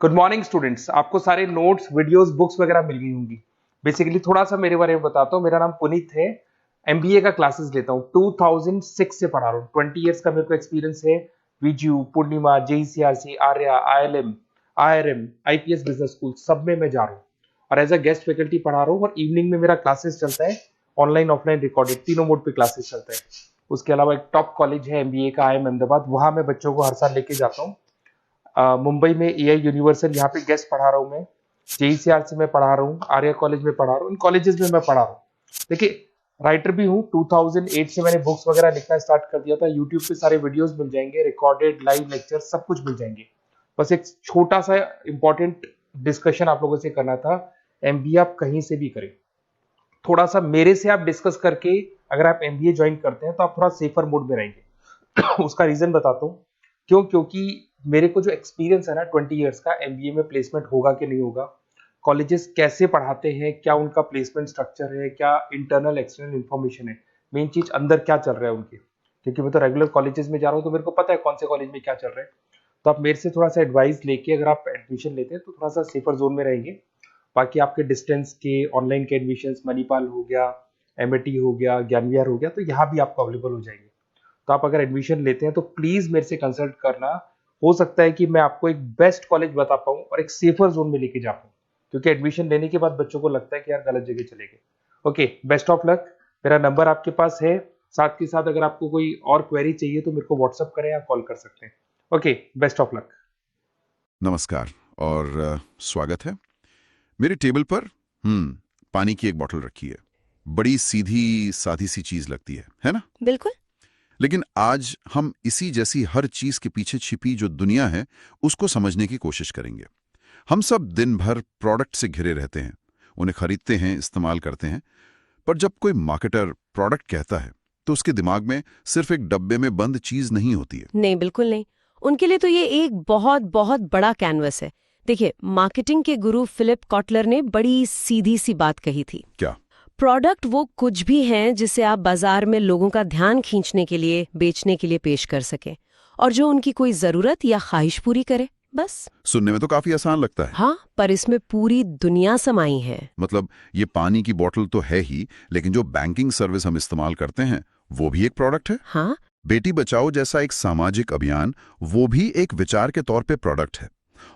Good morning students. आपको सारे notes, videos, books वगैरह मिल गई होंगी। बेसिकली थोड़ा सा मेरे बारे में बताता हूँ। मेरा नाम पुनीत है। एमबीए का क्लासेस लेता हूँ। 2006 से पढ़ा रहा हूँ। 20 इयर्स का मेरे को एक्सपीरियंस है। V G U, Poornima, JECRC, Arya, ILM, IRM, IPS business school सब में मैं जा रहा हूँ और एज अ गेस्ट फैकल्टी पढ़ा रहा हूँ। और इवनिंग में मेरा क्लासेस चलता है, ऑनलाइन ऑफलाइन रिकॉर्डेड, तीनों मोड पे क्लासेस चलता है। उसके अलावा एक टॉप कॉलेज है एमबीए का, आईएम अहमदाबाद, वहां मैं बच्चों को हर साल लेके जाता हूँ। मुंबई में एआई यूनिवर्सल, यहाँ पे गेस्ट पढ़ा रहा हूँ मैं। जेईसीआरसी में पढ़ा रहा हूँ, आर्या कॉलेज में पढ़ा रहा हूँ। इन कॉलेजेस में मैं पढ़ा रहा हूँ। देखिए, राइटर भी हूँ। 2008 से मैंने बुक्स वगैरह लिखना स्टार्ट कर दिया था। यूट्यूब पे सारे वीडियोस मिल जाएंगे, रिकॉर्डेड लाइव लेक्चर सब कुछ मिल जाएंगे। बस एक छोटा सा इंपॉर्टेंट डिस्कशन आप लोगों से करना था। एमबीए आप कहीं से भी करें, थोड़ा सा मेरे से आप डिस्कस करके अगर आप एमबीए ज्वाइन करते हैं तो आप थोड़ा सेफर मोड में रहेंगे। उसका रीजन बताता हूँ क्यों। क्योंकि मेरे को जो एक्सपीरियंस है ना 20 इयर्स का, एमबीए में प्लेसमेंट होगा कि नहीं होगा, कॉलेजेस कैसे पढ़ाते हैं, क्या उनका प्लेसमेंट स्ट्रक्चर है, क्या इंटरनल एक्सटर्नल इन्फॉर्मेशन है, मेन चीज अंदर क्या चल रहा है उनके। क्योंकि मैं तो रेगुलर कॉलेजेस में जा रहा हूँ तो मेरे को पता है कौन से कॉलेज में क्या चल रहा है। तो आप मेरे से थोड़ा सा एडवाइस लेके अगर आप एडमिशन लेते हैं तो थोड़ा सा सेफर जोन में रहेंगे। बाकी आपके डिस्टेंस के ऑनलाइन के एडमिशन, मणिपाल हो गया, एमएटी हो गया, ज्ञान विहार हो गया, तो यहाँ भी आपको अवेलेबल हो जाएंगे। तो आप अगर एडमिशन लेते हैं तो प्लीज मेरे से कंसल्ट करना। हो सकता है कि मैं आपको एक बेस्ट कॉलेज बता पाऊं और एक सेफर जोन में लेके जा पाऊं। क्योंकि एडमिशन लेने के बाद बच्चों को लगता है कि यार गलत जगह चले गए। Okay, best of luck. मेरा नंबर आपके पास है। साथ के साथ अगर आपको कोई और क्वेरी चाहिए तो मेरे को व्हाट्सअप करें या कॉल कर सकते हैं। Okay, best of luck. नमस्कार और स्वागत है। मेरे टेबल पर पानी की एक बोतल रखी है। बड़ी सीधी सादी सी चीज लगती है ना? बिल्कुल। लेकिन आज हम इसी जैसी हर चीज के पीछे छिपी जो दुनिया है उसको समझने की कोशिश करेंगे। हम सब दिन भर प्रोडक्ट से घिरे रहते हैं, उन्हें खरीदते हैं, इस्तेमाल करते हैं। पर जब कोई मार्केटर प्रोडक्ट कहता है तो उसके दिमाग में सिर्फ एक डब्बे में बंद चीज नहीं होती है। नहीं, बिल्कुल नहीं। उनके लिए तो ये एक बहुत बहुत बड़ा कैनवस है। देखिए, मार्केटिंग के गुरु फिलिप कॉटलर ने बड़ी सीधी सी बात कही थी। क्या? प्रोडक्ट वो कुछ भी हैं जिसे आप बाजार में लोगों का ध्यान खींचने के लिए, बेचने के लिए पेश कर सकें, और जो उनकी कोई जरूरत या ख्वाहिश पूरी करे, बस। सुनने में तो काफी आसान लगता है। हाँ, पर इसमें पूरी दुनिया समाई है। मतलब ये पानी की बोतल तो है ही, लेकिन जो बैंकिंग सर्विस हम इस्तेमाल करते हैं वो भी एक प्रोडक्ट है। हाँ, बेटी बचाओ जैसा एक सामाजिक अभियान, वो भी एक विचार के तौर पे प्रोडक्ट है।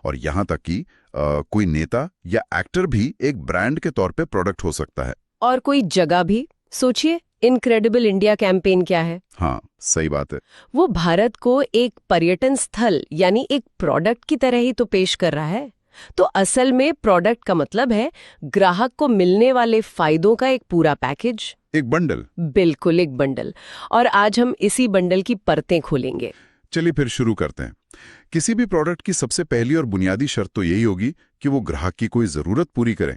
और यहाँ तक कि कोई नेता या एक्टर भी एक ब्रांड के तौर पे प्रोडक्ट हो सकता है। और कोई जगह भी। सोचिए, इनक्रेडिबल इंडिया कैंपेन क्या है? हाँ, सही बात है। वो भारत को एक पर्यटन स्थल यानी एक प्रोडक्ट की तरह ही तो पेश कर रहा है। तो असल में प्रोडक्ट का मतलब है ग्राहक को मिलने वाले फायदों का एक पूरा पैकेज, एक बंडल। बिल्कुल, एक बंडल। और आज हम इसी बंडल की परतें खोलेंगे। चलिए फिर शुरू करते हैं। किसी भी प्रोडक्ट की सबसे पहली और बुनियादी शर्त तो यही होगी कि वो ग्राहक की कोई जरूरत पूरी करे।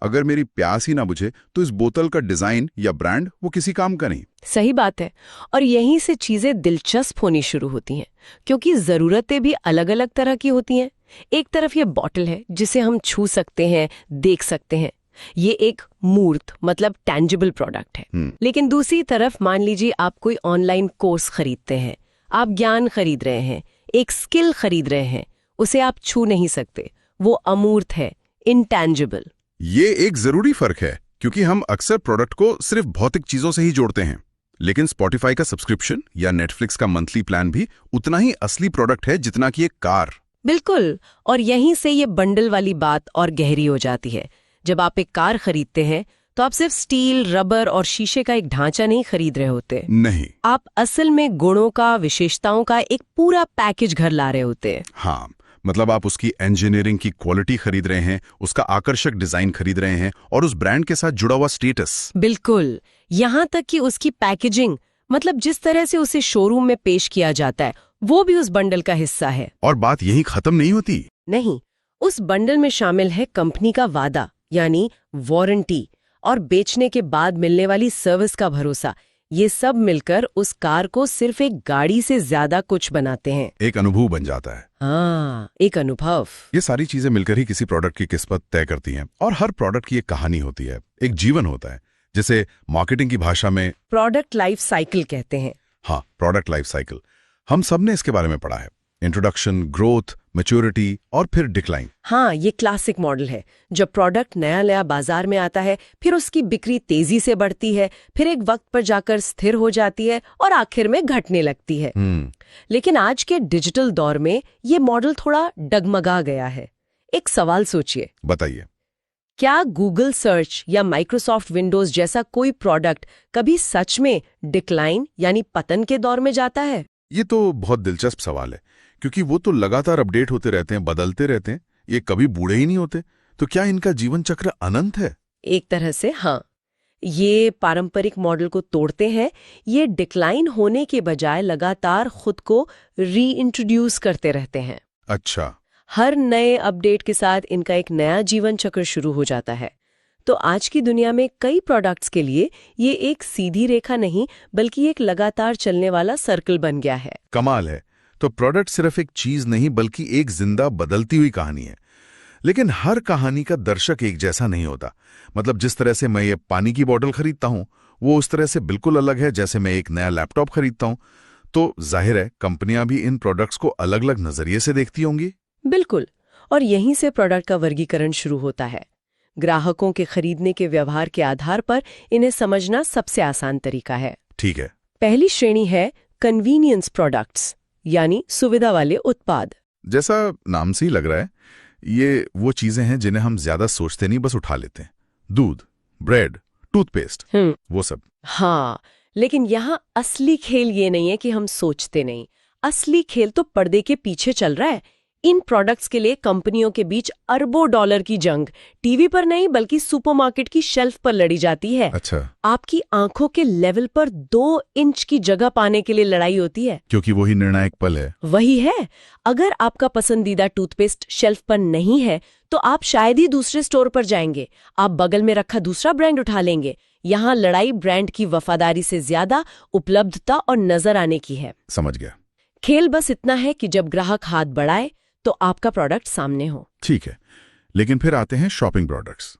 अगर मेरी प्यास ही ना बुझे तो इस बोतल का डिजाइन या ब्रांड वो किसी काम का नहीं। सही बात है। और यहीं से चीजें दिलचस्प होनी शुरू होती हैं, क्योंकि जरूरतें भी अलग अलग तरह की होती हैं। एक तरफ ये बॉटल है जिसे हम छू सकते हैं, देख सकते हैं, ये एक मूर्त मतलब टैंजिबल प्रोडक्ट है। लेकिन दूसरी तरफ मान लीजिए आप कोई ऑनलाइन कोर्स खरीदते हैं, आप ज्ञान खरीद रहे हैं, एक स्किल खरीद रहे हैं, उसे आप छू नहीं सकते, वो अमूर्त है, इंटैंजिबल। ये एक जरूरी फर्क है, क्योंकि हम अक्सर प्रोडक्ट को सिर्फ भौतिक चीजों से ही जोड़ते हैं। लेकिन स्पॉटिफाई का सब्सक्रिप्शन या नेटफ्लिक्स का मंथली प्लान भी उतना ही असली प्रोडक्ट है जितना कि एक कार। बिल्कुल। और यहीं से ये बंडल वाली बात और गहरी हो जाती है। जब आप एक कार खरीदते हैं तो आप सिर्फ स्टील, रबर और शीशे का एक ढांचा नहीं खरीद रहे होते। नहीं, आप असल में गुणों का, विशेषताओं का एक पूरा पैकेज घर ला रहे होते हैं। हाँ, मतलब आप उसकी इंजीनियरिंग की क्वालिटी खरीद रहे हैं, उसका आकर्षक डिजाइन खरीद रहे हैं और उस ब्रांड के साथ जुड़ा हुआ स्टेटस। बिल्कुल। यहाँ तक कि उसकी पैकेजिंग, मतलब जिस तरह से उसे शोरूम में पेश किया जाता है, वो भी उस बंडल का हिस्सा है। और बात यहीं खत्म नहीं होती। नहीं, उस बंडल में शामिल है कंपनी का वादा यानी वारंटी, और बेचने के बाद मिलने वाली सर्विस का भरोसा। ये सब मिलकर उस कार को सिर्फ एक गाड़ी से ज्यादा कुछ बनाते हैं। एक अनुभव बन जाता है। हाँ, एक अनुभव। ये सारी चीजें मिलकर ही किसी प्रोडक्ट की किस्मत तय करती हैं। और हर प्रोडक्ट की एक कहानी होती है, एक जीवन होता है, जिसे मार्केटिंग की भाषा में प्रोडक्ट लाइफ साइकिल कहते हैं। हाँ, प्रोडक्ट लाइफ साइकिल। हम सब ने इसके बारे में पढ़ा है। इंट्रोडक्शन, ग्रोथ, मैच्योरिटी और फिर डिक्लाइन। हाँ, ये क्लासिक मॉडल है। जब प्रोडक्ट नया नया बाजार में आता है, फिर उसकी बिक्री तेजी से बढ़ती है, फिर एक वक्त पर जाकर स्थिर हो जाती है और आखिर में घटने लगती है। लेकिन आज के डिजिटल दौर में ये मॉडल थोड़ा डगमगा गया है। एक सवाल सोचिए, बताइए। क्या गूगल सर्च या माइक्रोसॉफ्ट विंडोज जैसा कोई प्रोडक्ट कभी सच में डिक्लाइन यानी पतन के दौर में जाता है? ये तो बहुत दिलचस्प सवाल है, क्योंकि वो तो लगातार अपडेट होते रहते हैं, बदलते रहते हैं, ये कभी बूढ़े ही नहीं होते। तो क्या इनका जीवन चक्र अनंत है? एक तरह से हाँ। ये पारंपरिक मॉडल को तोड़ते हैं। ये डिक्लाइन होने के बजाय लगातार खुद को रीइंट्रोड्यूस करते रहते हैं। अच्छा। हर नए अपडेट के साथ इनका एक नया जीवन चक्र शुरू हो जाता है। तो आज की दुनिया में कई प्रोडक्ट्स के लिए ये एक सीधी रेखा नहीं, बल्कि एक लगातार चलने वाला सर्कल बन गया है। कमाल है। तो प्रोडक्ट सिर्फ एक चीज नहीं, बल्कि एक जिंदा बदलती हुई कहानी है। लेकिन हर कहानी का दर्शक एक जैसा नहीं होता। मतलब जिस तरह से मैं ये पानी की बोतल खरीदता हूं, वो उस तरह से बिल्कुल अलग है जैसे मैं एक नया लैपटॉप खरीदता हूं। तो जाहिर है कंपनियां भी इन प्रोडक्ट्स को अलग अलग नजरिए से देखती होंगी। बिल्कुल। और यहीं से प्रोडक्ट का वर्गीकरण शुरू होता है। ग्राहकों के खरीदने के व्यवहार के आधार पर इन्हें समझना सबसे आसान तरीका है। ठीक है। पहली श्रेणी है कन्वीनियंस प्रोडक्ट्स, यानी सुविधा वाले उत्पाद। जैसा नाम से ही लग रहा है, ये वो चीजें हैं जिन्हें हम ज्यादा सोचते नहीं, बस उठा लेते हैं। दूध, ब्रेड, टूथपेस्ट, वो सब। हाँ, लेकिन यहाँ असली खेल ये नहीं है कि हम सोचते नहीं। असली खेल तो पर्दे के पीछे चल रहा है। इन प्रोडक्ट्स के लिए कंपनियों के बीच अरबों डॉलर की जंग टीवी पर नहीं, बल्कि सुपरमार्केट की शेल्फ पर लड़ी जाती है। अच्छा। आपकी आंखों के लेवल पर 2 इंच की जगह पाने के लिए लड़ाई होती है। क्योंकि वही निर्णायक पल है। वही है। अगर आपका पसंदीदा टूथपेस्ट शेल्फ पर नहीं है, तो आप शायद ही दूसरे स्टोर पर जाएंगे। आप बगल में रखा दूसरा ब्रांड उठा लेंगे। यहाँ लड़ाई ब्रांड की वफादारी से ज्यादा उपलब्धता और नजर आने की है। समझ गया। खेल बस इतना है कि जब ग्राहक हाथ बढ़ाए तो आपका प्रोडक्ट सामने हो। ठीक है। लेकिन फिर आते हैं शॉपिंग प्रोडक्ट्स।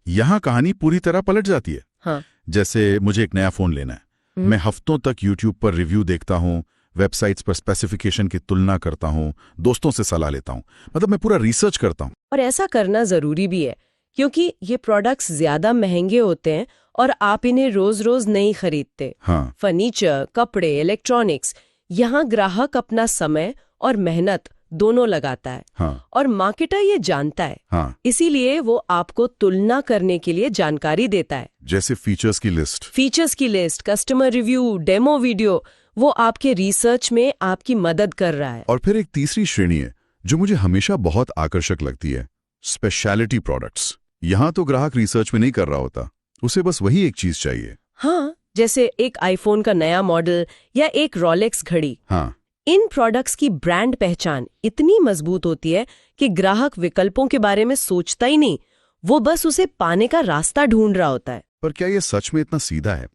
यहाँ कहानी पूरी तरह पलट जाती है। हाँ। जैसे मुझे एक नया फोन लेना है, मैं हफ्तों तक यूट्यूब पर रिव्यू देखता हूँ, वेबसाइट्स पर स्पेसिफिकेशन की तुलना करता हूँ, दोस्तों से सलाह लेता हूँ। मतलब मैं पूरा रिसर्च करता हूँ। और ऐसा करना जरूरी भी है, क्योंकि ये प्रोडक्ट्स ज्यादा महंगे होते हैं और आप इन्हें रोज रोज नहीं खरीदते। हाँ। फर्नीचर, कपड़े, इलेक्ट्रॉनिक्स, यहाँ ग्राहक अपना समय और मेहनत दोनों लगाता है। हाँ। और मार्केटर ये जानता है। हाँ। इसीलिए वो आपको तुलना करने के लिए जानकारी देता है। जैसे फीचर्स की list, customer review, demo video, वो आपके रिसर्च में आपकी मदद कर रहा है। और फिर एक तीसरी श्रेणी है जो मुझे हमेशा बहुत आकर्षक लगती है, स्पेशलिटी प्रोडक्ट्स। यहाँ तो ग्राहक रिसर्च में नहीं कर रहा होता, उसे बस वही एक चीज चाहिए। हाँ, जैसे एक आईफोन का नया मॉडल या एक रोलेक्स घड़ी। हाँ। इन प्रोडक्ट्स की ब्रांड पहचान इतनी मजबूत होती है कि ग्राहक विकल्पों के बारे में सोचता ही नहीं, वो बस उसे पाने का रास्ता ढूंढ रहा होता है। पर क्या ये सच में इतना सीधा है?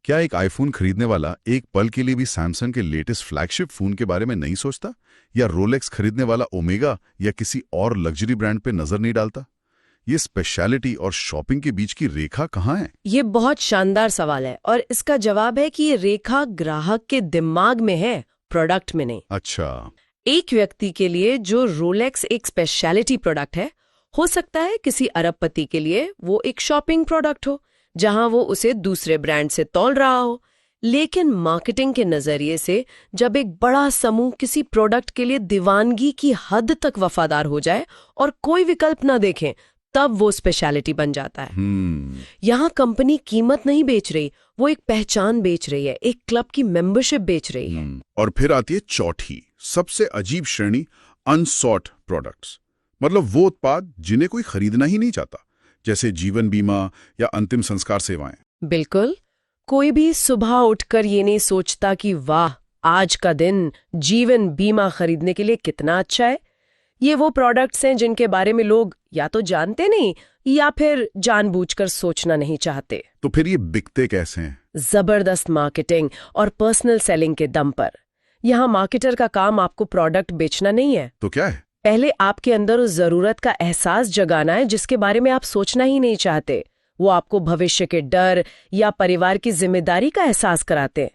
क्या एक आईफोन खरीदने वाला एक पल के लिए भी सैमसंग के लेटेस्ट फ्लैगशिप फोन के बारे में नहीं सोचता? या रोलेक्स खरीदने वाला ओमेगा या किसी और लग्जरी ब्रांड पे नजर नहीं डालता? ये स्पेशलिटी और शॉपिंग के बीच की रेखा कहाँ है? ये बहुत शानदार सवाल है, और इसका जवाब है कि ये रेखा ग्राहक के दिमाग में है, प्रोडक्ट में नहीं। अच्छा। एक व्यक्ति के लिए जो रोलेक्स एक स्पेशलिटी प्रोडक्ट है, हो सकता है किसी अरबपति के लिए वो एक शॉपिंग प्रोडक्ट हो, जहां वो उसे दूसरे ब्रांड से तौल रहा हो। लेकिन मार्केटिंग के नजरिए से जब एक बड़ा समूह किसी प्रोडक्ट के लिए दीवानगी की हद तक वफादार हो जाए और कोई विकल्प ना देखें, तब वो स्पेशलिटी बन जाता है। यहाँ कंपनी कीमत नहीं बेच रही, वो एक पहचान बेच रही है, एक क्लब की मेंबरशिप बेच रही है। और फिर आती है चौथी, सबसे अजीब श्रेणी, अनसॉट प्रोडक्ट्स। मतलब वो उत्पाद जिन्हें कोई खरीदना ही नहीं चाहता, जैसे जीवन बीमा या अंतिम संस्कार सेवाएं। बिल्कुल। कोई भी सुबह उठकर ये नहीं सोचता कि वाह, आज का दिन जीवन बीमा खरीदने के लिए कितना अच्छा है। ये वो प्रोडक्ट्स हैं जिनके बारे में लोग या तो जानते नहीं या फिर जानबूझकर सोचना नहीं चाहते। तो फिर ये बिकते कैसे हैं? जबरदस्त मार्केटिंग और पर्सनल सेलिंग के दम पर। यहाँ मार्केटर का काम आपको प्रोडक्ट बेचना नहीं है। तो क्या है? पहले आपके अंदर उस जरूरत का एहसास जगाना है जिसके बारे में आप सोचना ही नहीं चाहते। वो आपको भविष्य के डर या परिवार की जिम्मेदारी का एहसास कराते हैं।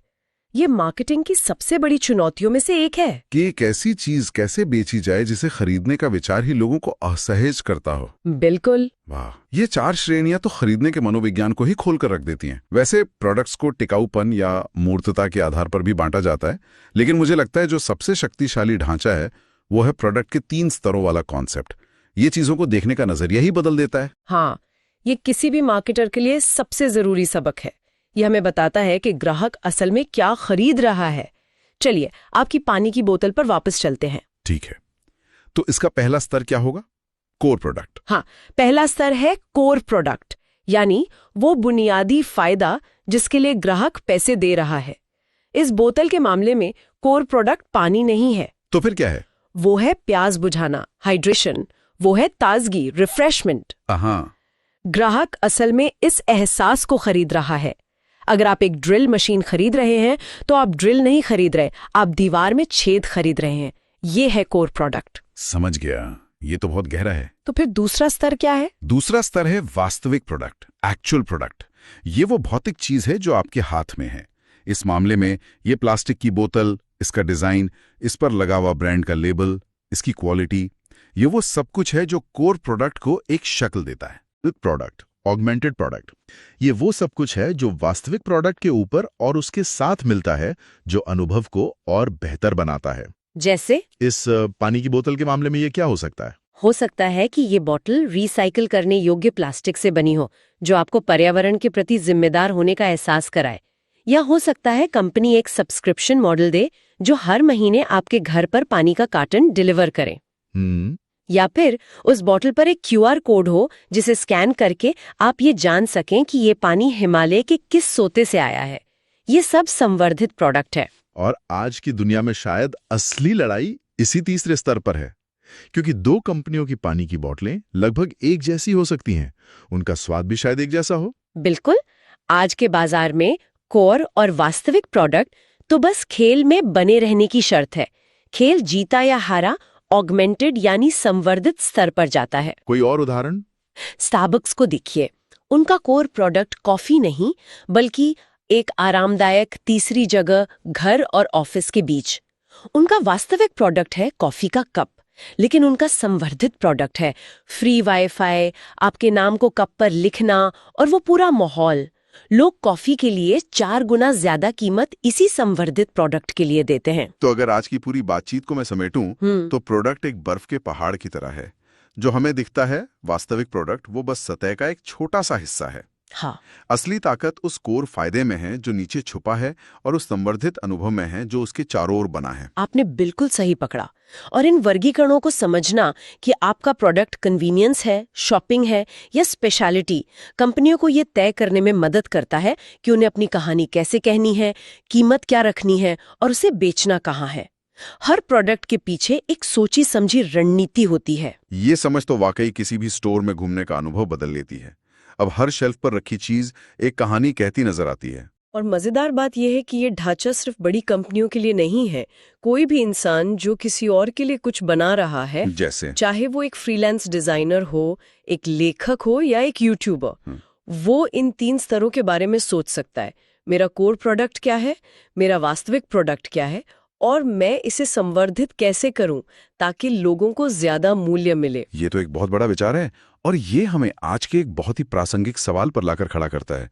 ये मार्केटिंग की सबसे बड़ी चुनौतियों में से एक है कि एक ऐसी चीज कैसे बेची जाए जिसे खरीदने का विचार ही लोगों को असहज करता हो। बिल्कुल। वाह, ये 4 श्रेणियां तो खरीदने के मनोविज्ञान को ही खोलकर रख देती हैं। वैसे प्रोडक्ट्स को टिकाऊपन या मूर्तता के आधार पर भी बांटा जाता है, लेकिन मुझे लगता है जो सबसे शक्तिशाली ढांचा है वो है प्रोडक्ट के 3 स्तरों वाला कॉन्सेप्ट। ये चीजों को देखने का नजरिया ही बदल देता है। हाँ, ये किसी भी मार्केटर के लिए सबसे जरूरी सबक है। ये हमें बताता है कि ग्राहक असल में क्या खरीद रहा है। चलिए आपकी पानी की बोतल पर वापस चलते हैं। ठीक है, तो इसका पहला स्तर क्या होगा? Core product. हाँ, पहला स्तर है कोर प्रोडक्ट, यानी वो बुनियादी फायदा जिसके लिए ग्राहक पैसे दे रहा है। इस बोतल के मामले में कोर प्रोडक्ट पानी नहीं है। तो फिर क्या है? वो है प्यास बुझाना, हाइड्रेशन। वो है ताजगी, रिफ्रेशमेंट। हाँ, ग्राहक असल में इस एहसास को खरीद रहा है। अगर आप एक ड्रिल मशीन खरीद रहे हैं तो आप ड्रिल नहीं खरीद रहे, आप दीवार में छेद खरीद रहे हैं। ये है कोर प्रोडक्ट। समझ गया, ये तो बहुत गहरा है। तो फिर दूसरा स्तर क्या है? दूसरा स्तर है वास्तविक प्रोडक्ट, एक्चुअल प्रोडक्ट। ये वो भौतिक चीज है जो आपके हाथ में है। इस मामले में ये प्लास्टिक की बोतल, इसका डिजाइन, इस पर लगा हुआ ब्रांड का लेबल, इसकी क्वालिटी, ये वो सब कुछ है जो कोर प्रोडक्ट को एक शक्ल देता है। प्रोडक्ट, ऑगमेंटेड प्रोडक्ट, ये वो सब कुछ है जो वास्तविक प्रोडक्ट के ऊपर और उसके साथ मिलता है, जो अनुभव को और बेहतर बनाता है। जैसे इस पानी की बोतल के मामले में ये क्या हो सकता है? हो सकता है कि ये बोतल रिसाइकिल करने योग्य प्लास्टिक से बनी हो, जो आपको पर्यावरण के प्रति जिम्मेदार होने का एहसास कराए। या हो सकता है कंपनी एक सब्सक्रिप्शन मॉडल दे जो हर महीने आपके घर पर पानी का कार्टन डिलीवर करे। या फिर उस बोतल पर एक QR कोड हो जिसे स्कैन करके आप ये जान सकें कि ये पानी हिमालय के किस सोते से आया है। ये सब संवर्धित प्रोडक्ट है। और आज की दुनिया में शायद असली लड़ाई इसी तीसरे स्तर पर है, क्योंकि 2 कंपनियों की पानी की बोतलें लगभग एक जैसी हो सकती हैं, उनका स्वाद भी शायद एक जैसा हो। बिल्कुल। आज के बाजार में कोर और वास्तविक प्रोडक्ट तो बस खेल में बने रहने की शर्त है। खेल जीता या हारा ऑगमेंटेड यानी संवर्धित स्तर पर जाता है। कोई और उदाहरण? स्टारबक्स को देखिए, उनका कोर प्रोडक्ट कॉफी नहीं बल्कि एक आरामदायक तीसरी जगह घर और ऑफिस के बीच। उनका वास्तविक प्रोडक्ट है कॉफी का कप, लेकिन उनका संवर्धित प्रोडक्ट है फ्री वाईफाई, आपके नाम को कप पर लिखना और वो पूरा माहौल। लोग कॉफी के लिए 4 गुना ज्यादा कीमत इसी संवर्धित प्रोडक्ट के लिए देते हैं। तो अगर आज की पूरी बातचीत को मैं समेटूं तो प्रोडक्ट एक बर्फ के पहाड़ की तरह है। जो हमें दिखता है वास्तविक प्रोडक्ट वो बस सतह का एक छोटा सा हिस्सा है। हाँ, असली ताकत उस कोर फायदे में है जो नीचे छुपा है, और उस संवर्धित अनुभव में है जो उसके चारों ओर बना है। आपने बिल्कुल सही पकड़ा। और इन वर्गीकरणों को समझना कि आपका प्रोडक्ट कन्वीनियंस है, शॉपिंग है या स्पेशलिटी, कंपनियों को ये तय करने में मदद करता है कि उन्हें अपनी कहानी कैसे कहनी है, कीमत क्या रखनी है और उसे बेचना कहाँ है। हर प्रोडक्ट के पीछे एक सोची समझी रणनीति होती है। ये समझ तो वाकई किसी भी स्टोर में घूमने का अनुभव बदल लेती है। अब हर शेल्फ पर रखी चीज एक कहानी कहती नजर आती है। और मजेदार बात यह है कि ये ढांचा सिर्फ बड़ी कंपनियों के लिए नहीं है। कोई भी इंसान जो किसी और के लिए कुछ बना रहा है, जैसे चाहे वो एक फ्रीलांस डिजाइनर हो, एक लेखक हो या एक यूट्यूबर, वो इन 3 स्तरों के बारे में सोच सकता है। मेरा कोर प्रोडक्ट क्या है, मेरा वास्तविक प्रोडक्ट क्या है, और मैं इसे संवर्धित कैसे करूं ताकि लोगों को ज्यादा मूल्य मिले। ये तो एक बहुत बड़ा विचार है, और ये हमें आज के एक बहुत ही प्रासंगिक सवाल पर लाकर खड़ा करता है।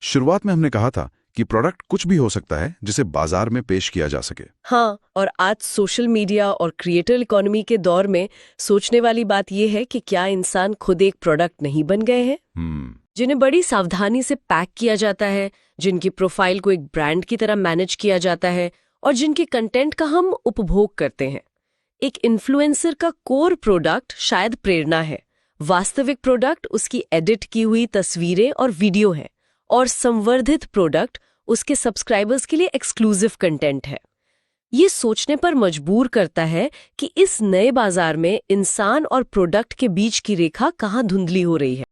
शुरुआत में हमने कहा था कि प्रोडक्ट कुछ भी हो सकता है जिसे बाजार में पेश किया जा सके। हाँ, और आज सोशल मीडिया और क्रिएटर इकोनॉमी के दौर में सोचने वाली बात यह है कि क्या इंसान खुद एक प्रोडक्ट नहीं बन गए हैं, जिन्हें बड़ी सावधानी से पैक किया जाता है, जिनकी प्रोफाइल को एक ब्रांड की तरह मैनेज किया जाता है और जिनके कंटेंट का हम उपभोग करते हैं। एक इन्फ्लुएंसर का कोर प्रोडक्ट शायद प्रेरणा है, वास्तविक प्रोडक्ट उसकी एडिट की हुई तस्वीरें और वीडियो है, और संवर्धित प्रोडक्ट उसके सब्सक्राइबर्स के लिए एक्सक्लूसिव कंटेंट है। ये सोचने पर मजबूर करता है कि इस नए बाजार में इंसान और प्रोडक्ट के बीच की रेखा कहाँ धुंधली हो रही है।